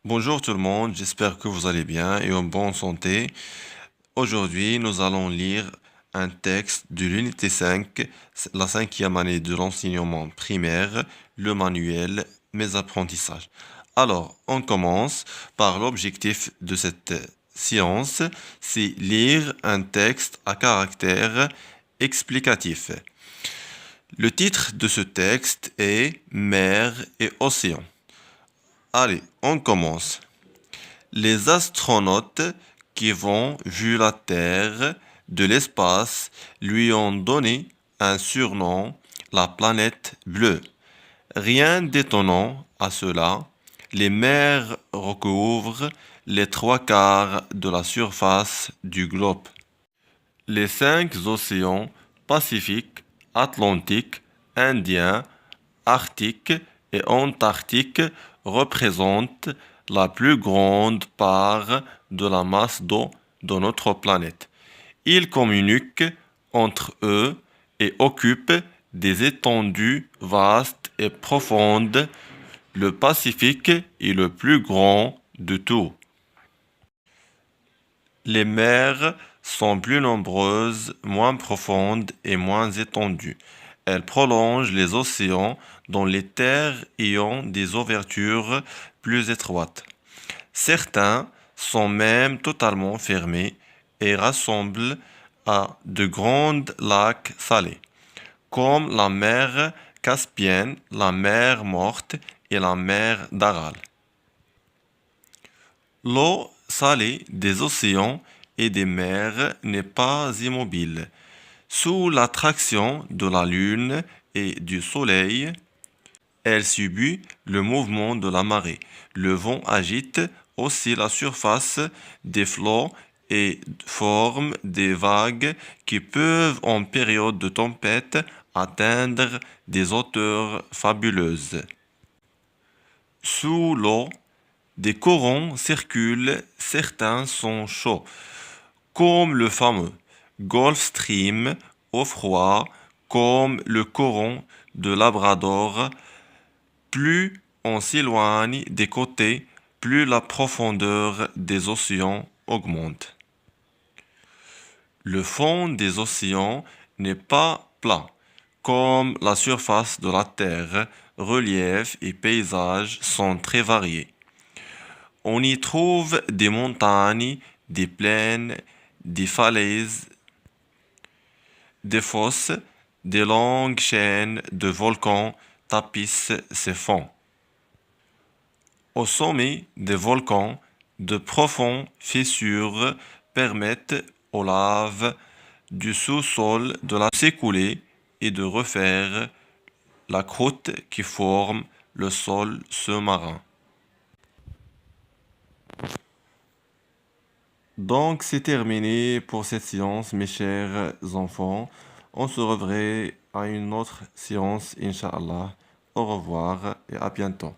Bonjour tout le monde, j'espère que vous allez bien et en bonne santé. Aujourd'hui, nous allons lire un texte de l'unité 5, la cinquième année de l'enseignement primaire, le manuel Mes apprentissages. Alors, on commence par l'objectif de cette séance, c'est lire un texte à caractère explicatif. Le titre de ce texte est Mer et océan. Allez, on commence. Les astronautes qui vont vu la Terre de l'espace lui ont donné un surnom, la planète bleue. Rien d'étonnant à cela, les mers recouvrent les trois quarts de la surface du globe. Les cinq océans Pacifique, Atlantique, Indien, Arctique et Antarctique représentent la plus grande part de la masse d'eau de notre planète. Ils communiquent entre eux et occupent des étendues vastes et profondes. Le Pacifique est le plus grand de tous. Les mers sont plus nombreuses, moins profondes et moins étendues. Elles prolongent les océans dans les terres ayant des ouvertures plus étroites. Certains sont même totalement fermés et rassemblent à de grands lacs salés, comme la mer Caspienne, la mer Morte et la mer d'Aral. L'eau salée des océans et des mers n'est pas immobile. Sous l'attraction de la Lune et du Soleil, elle subit le mouvement de la marée. Le vent agite aussi la surface des flots et forme des vagues qui peuvent, en période de tempête, atteindre des hauteurs fabuleuses. Sous l'eau, des courants circulent, certains sont chauds, comme le fameux Gulf Stream, au froid, comme le courant de Labrador. Plus on s'éloigne des côtés, plus la profondeur des océans augmente. Le fond des océans n'est pas plat, comme la surface de la Terre. Reliefs et paysages sont très variés. On y trouve des montagnes, des plaines, des falaises, des fosses, des longues chaînes de volcans tapissent ces fonds. Au sommet des volcans, de profondes fissures permettent aux laves du sous-sol de s'écouler et de refaire la croûte qui forme le sol sous-marin. Donc, c'est terminé pour cette séance, mes chers enfants. On se reverra à une autre séance, Inch'Allah. Au revoir et à bientôt.